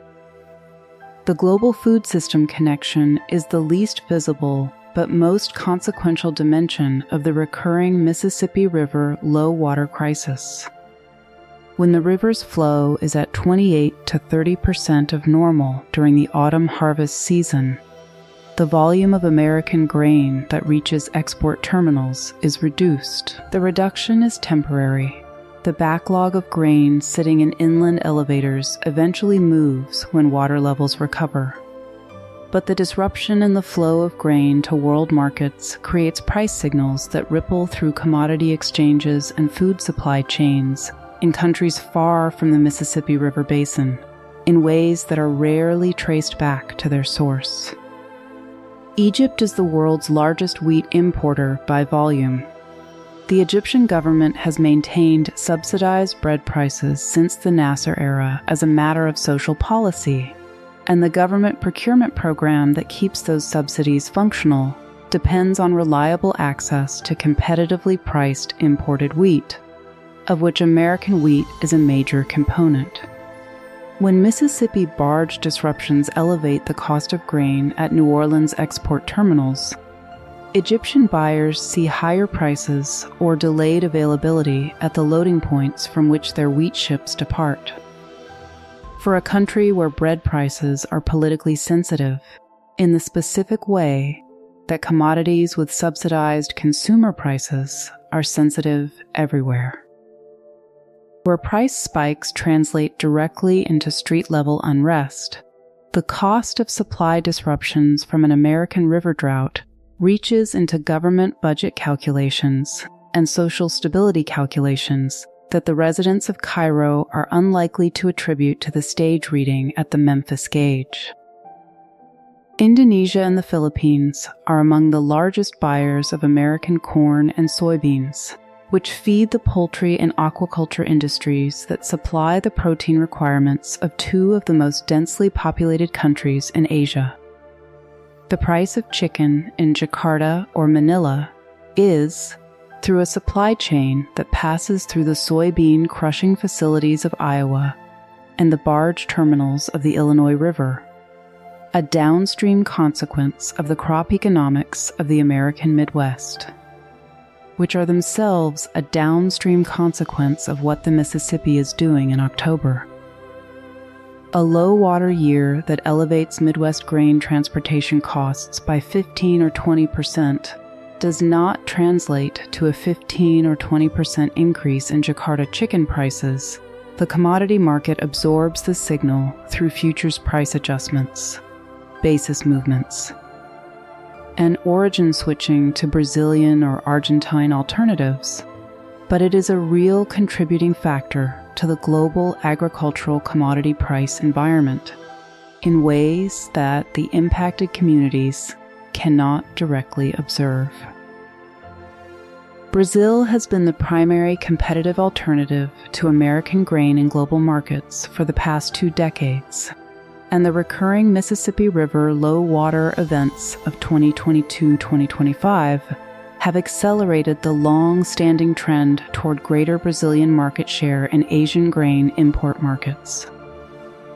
The global food system connection is the least visible but most consequential dimension of the recurring Mississippi River low water crisis. When the river's flow is at 28 to 30% of normal during the autumn harvest season, the volume of American grain that reaches export terminals is reduced. The reduction is temporary. The backlog of grain sitting in inland elevators eventually moves when water levels recover. But the disruption in the flow of grain to world markets creates price signals that ripple through commodity exchanges and food supply chains in countries far from the Mississippi River basin, in ways that are rarely traced back to their source. Egypt is the world's largest wheat importer by volume. The Egyptian government has maintained subsidized bread prices since the Nasser era as a matter of social policy, and the government procurement program that keeps those subsidies functional depends on reliable access to competitively priced imported wheat, of which American wheat is a major component. When Mississippi barge disruptions elevate the cost of grain at New Orleans export terminals, Egyptian buyers see higher prices or delayed availability at the loading points from which their wheat ships depart. For a country where bread prices are politically sensitive, in the specific way that commodities with subsidized consumer prices are sensitive everywhere. Where price spikes translate directly into street-level unrest, the cost of supply disruptions from an American river drought reaches into government budget calculations and social stability calculations that the residents of Cairo are unlikely to attribute to the stage reading at the Memphis gauge. Indonesia and the Philippines are among the largest buyers of American corn and soybeans, which feed the poultry and aquaculture industries that supply the protein requirements of two of the most densely populated countries in Asia. The price of chicken in Jakarta or Manila is, through a supply chain that passes through the soybean crushing facilities of Iowa and the barge terminals of the Illinois River, a downstream consequence of the crop economics of the American Midwest, which are themselves a downstream consequence of what the Mississippi is doing in October. A low water year that elevates Midwest grain transportation costs by 15 or 20% does not translate to a 15 or 20% increase in Jakarta chicken prices. The commodity market absorbs the signal through futures price adjustments, basis movements, and origin switching to Brazilian or Argentine alternatives, but it is a real contributing factor to the global agricultural commodity price environment in ways that the impacted communities cannot directly observe. Brazil has been the primary competitive alternative to American grain in global markets for the past 2 decades, and the recurring Mississippi River low water events of 2022-2025 have accelerated the long-standing trend toward greater Brazilian market share in Asian grain import markets.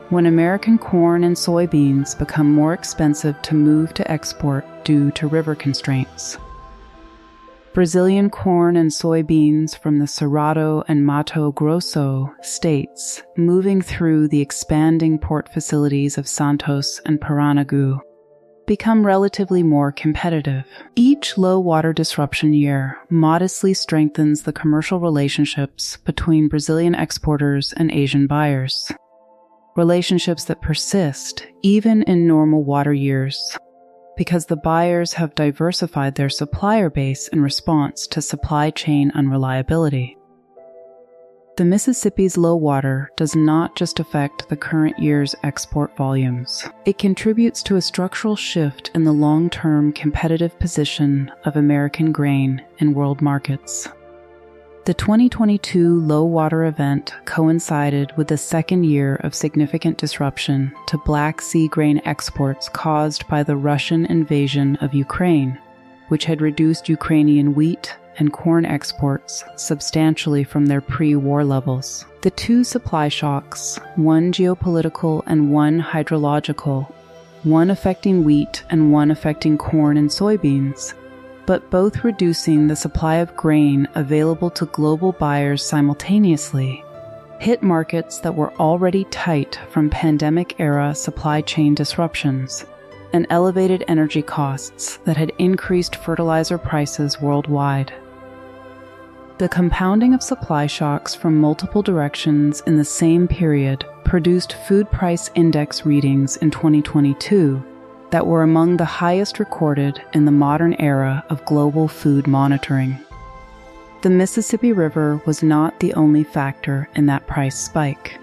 When American corn and soybeans become more expensive to move to export due to river constraints, Brazilian corn and soybeans from the Cerrado and Mato Grosso states moving through the expanding port facilities of Santos and Paranaguá become relatively more competitive. Each low water disruption year modestly strengthens the commercial relationships between Brazilian exporters and Asian buyers. relationships that persist even in normal water years, because the buyers have diversified their supplier base in response to supply chain unreliability. The Mississippi's low water does not just affect the current year's export volumes. It contributes to a structural shift in the long-term competitive position of American grain in world markets. The 2022 low water event coincided with the second year of significant disruption to Black Sea grain exports caused by the Russian invasion of Ukraine, which had reduced Ukrainian wheat and corn exports substantially from their pre-war levels. The two supply shocks, one geopolitical and one hydrological, one affecting wheat and one affecting corn and soybeans, but both reducing the supply of grain available to global buyers simultaneously, hit markets that were already tight from pandemic-era supply chain disruptions and elevated energy costs that had increased fertilizer prices worldwide. The compounding of supply shocks from multiple directions in the same period produced food price index readings in 2022 that were among the highest recorded in the modern era of global food monitoring. The Mississippi River was not the only factor in that price spike.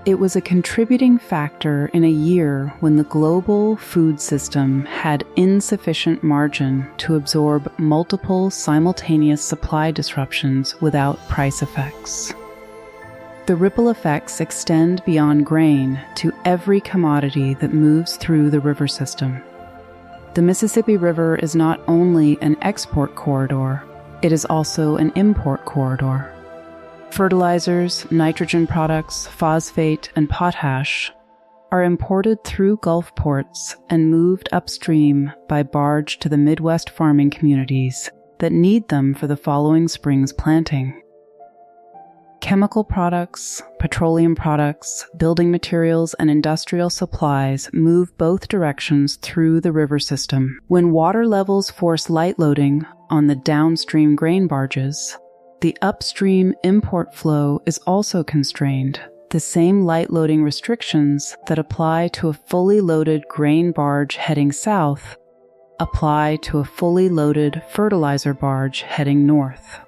It was a contributing factor in a year when the global food system had insufficient margin to absorb multiple simultaneous supply disruptions without price effects. The ripple effects extend beyond grain to every commodity that moves through the river system. The Mississippi River is not only an export corridor, it is also an import corridor. Fertilizers, nitrogen products, phosphate, and potash are imported through Gulf ports and moved upstream by barge to the Midwest farming communities that need them for the following spring's planting. Chemical products, petroleum products, building materials, and industrial supplies move both directions through the river system. When water levels force light loading on the downstream grain barges, the upstream import flow is also constrained. The same light loading restrictions that apply to a fully loaded grain barge heading south apply to a fully loaded fertilizer barge heading north.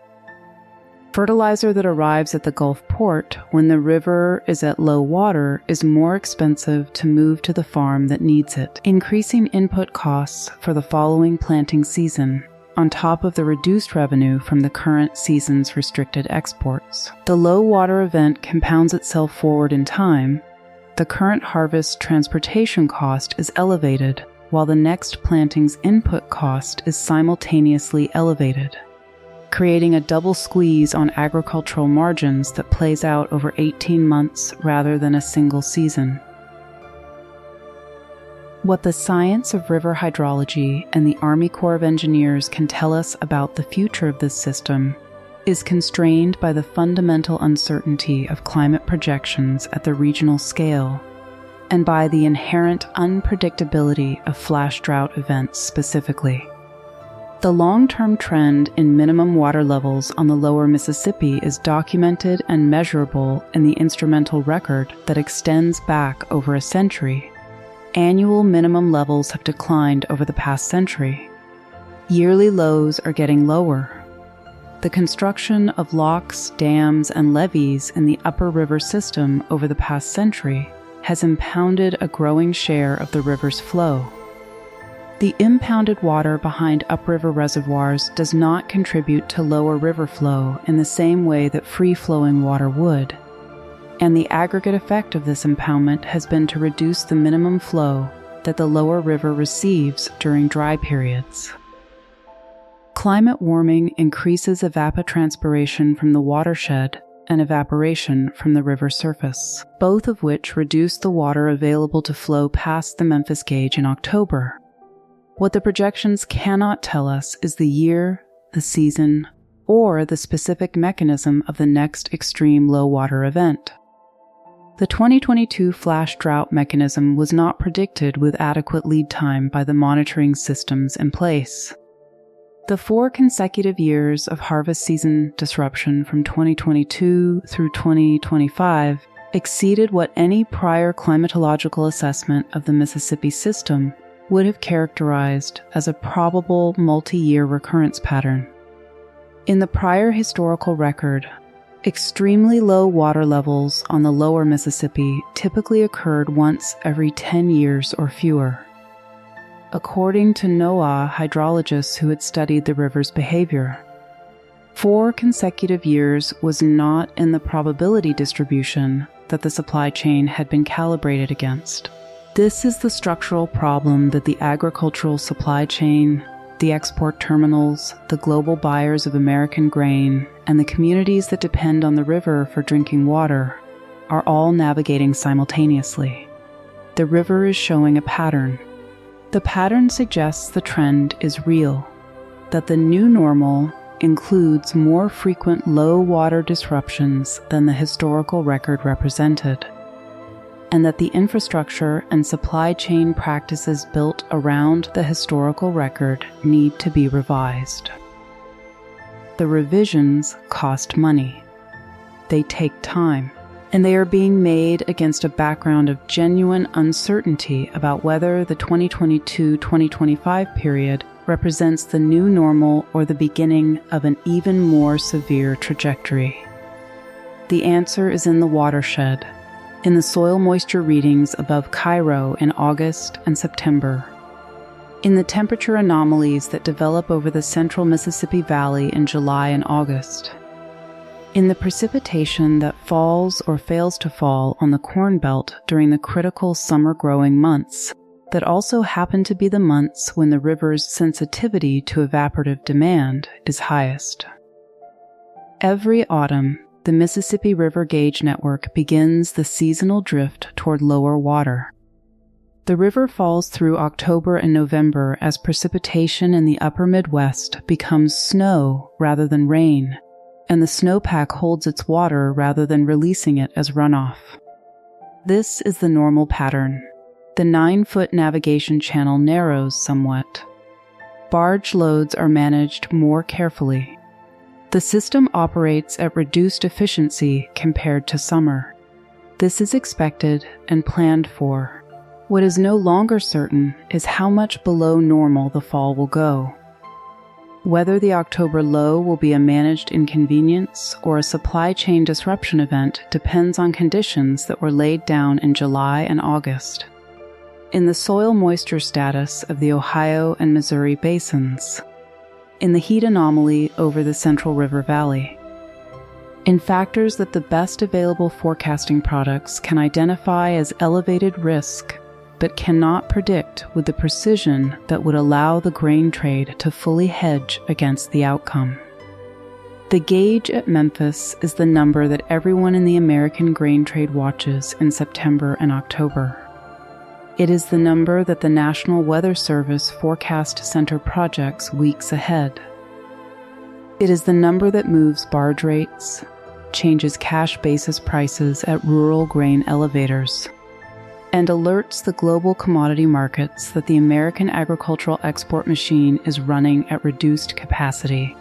Fertilizer that arrives at the Gulf port when the river is at low water is more expensive to move to the farm that needs it, increasing input costs for the following planting season, on top of the reduced revenue from the current season's restricted exports. The low water event compounds itself forward in time. The current harvest transportation cost is elevated, while the next planting's input cost is simultaneously elevated, creating a double squeeze on agricultural margins that plays out over 18 months rather than a single season. What the science of river hydrology and the Army Corps of Engineers can tell us about the future of this system is constrained by the fundamental uncertainty of climate projections at the regional scale and by the inherent unpredictability of flash drought events specifically. The long-term trend in minimum water levels on the lower Mississippi is documented and measurable in the instrumental record that extends back over a century. Annual minimum levels have declined over the past century. Yearly lows are getting lower. The construction of locks, dams, and levees in the upper river system over the past century has impounded a growing share of the river's flow. The impounded water behind upriver reservoirs does not contribute to lower river flow in the same way that free-flowing water would, and the aggregate effect of this impoundment has been to reduce the minimum flow that the lower river receives during dry periods. Climate warming increases evapotranspiration from the watershed and evaporation from the river surface, both of which reduce the water available to flow past the Memphis gauge in October. What the projections cannot tell us is the year, the season, or the specific mechanism of the next extreme low water event. The 2022 flash drought mechanism was not predicted with adequate lead time by the monitoring systems in place. The 4 consecutive years of harvest season disruption from 2022 through 2025 exceeded what any prior climatological assessment of the Mississippi system would have characterized as a probable multi-year recurrence pattern. In the prior historical record, extremely low water levels on the lower Mississippi typically occurred once every 10 years or fewer. According to NOAA hydrologists who had studied the river's behavior, 4 consecutive years was not in the probability distribution that the supply chain had been calibrated against. This is the structural problem that the agricultural supply chain, the export terminals, the global buyers of American grain, and the communities that depend on the river for drinking water are all navigating simultaneously. The river is showing a pattern. The pattern suggests the trend is real, that the new normal includes more frequent low water disruptions than the historical record represented, and that the infrastructure and supply chain practices built around the historical record need to be revised. The revisions cost money. They take time, and they are being made against a background of genuine uncertainty about whether the 2022-2025 period represents the new normal or the beginning of an even more severe trajectory. The answer is in the watershed, in the soil moisture readings above Cairo in August and September, in the temperature anomalies that develop over the central Mississippi Valley in July and August, in the precipitation that falls or fails to fall on the Corn Belt during the critical summer growing months that also happen to be the months when the river's sensitivity to evaporative demand is highest. Every autumn, the Mississippi River Gauge Network begins the seasonal drift toward lower water. The river falls through October and November as precipitation in the upper Midwest becomes snow rather than rain, and the snowpack holds its water rather than releasing it as runoff. This is the normal pattern. The 9-foot navigation channel narrows somewhat. Barge loads are managed more carefully. The system operates at reduced efficiency compared to summer. This is expected and planned for. What is no longer certain is how much below normal the fall will go. Whether the October low will be a managed inconvenience or a supply chain disruption event depends on conditions that were laid down in July and August. In the soil moisture status of the Ohio and Missouri basins, in the heat anomaly over the Central River Valley, in factors that the best available forecasting products can identify as elevated risk but cannot predict with the precision that would allow the grain trade to fully hedge against the outcome. The gauge at Memphis is the number that everyone in the American grain trade watches in September and October. It is the number that the National Weather Service Forecast Center projects weeks ahead. It is the number that moves barge rates, changes cash basis prices at rural grain elevators, and alerts the global commodity markets that the American agricultural export machine is running at reduced capacity.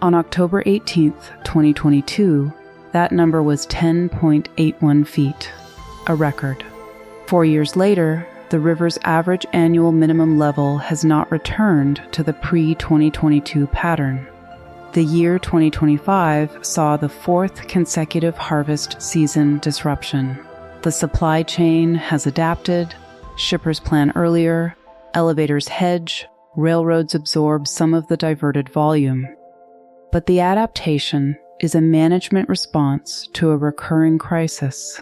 On October 18, 2022, that number was 10.81 feet. A record. 4 years later, the river's average annual minimum level has not returned to the pre-2022 pattern. The year 2025 saw the 4th consecutive harvest season disruption. The supply chain has adapted, shippers plan earlier, elevators hedge, railroads absorb some of the diverted volume. But the adaptation is a management response to a recurring crisis,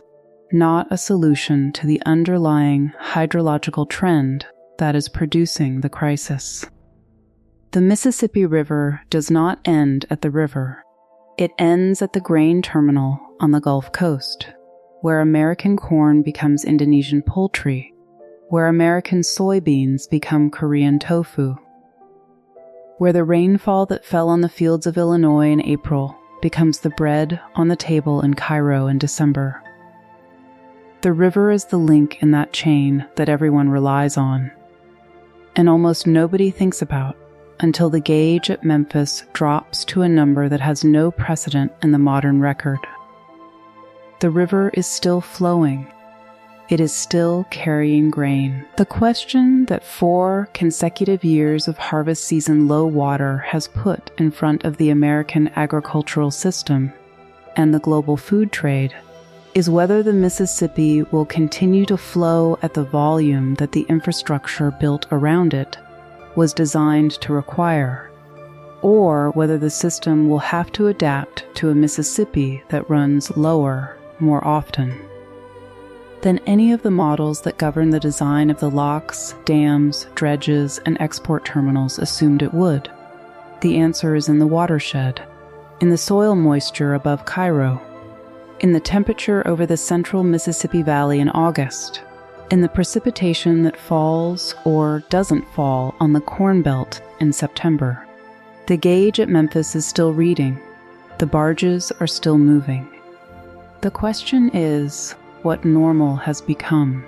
not a solution to the underlying hydrological trend that is producing the crisis. The Mississippi River does not end at the river. It ends at the grain terminal on the Gulf Coast, where American corn becomes Indonesian poultry, where American soybeans become Korean tofu, where the rainfall that fell on the fields of Illinois in April becomes the bread on the table in Cairo in December. The river is the link in that chain that everyone relies on, and almost nobody thinks about until the gauge at Memphis drops to a number that has no precedent in the modern record. The river is still flowing. It is still carrying grain. The question that 4 consecutive years of harvest season low water has put in front of the American agricultural system and the global food trade is whether the Mississippi will continue to flow at the volume that the infrastructure built around it was designed to require, or whether the system will have to adapt to a Mississippi that runs lower more often than any of the models that govern the design of the locks, dams, dredges, and export terminals assumed it would. The answer is in the watershed, in the soil moisture above Cairo, in the temperature over the central Mississippi Valley in August, in the precipitation that falls or doesn't fall on the Corn Belt in September. The gauge at Memphis is still reading. The barges are still moving. The question is what normal has become.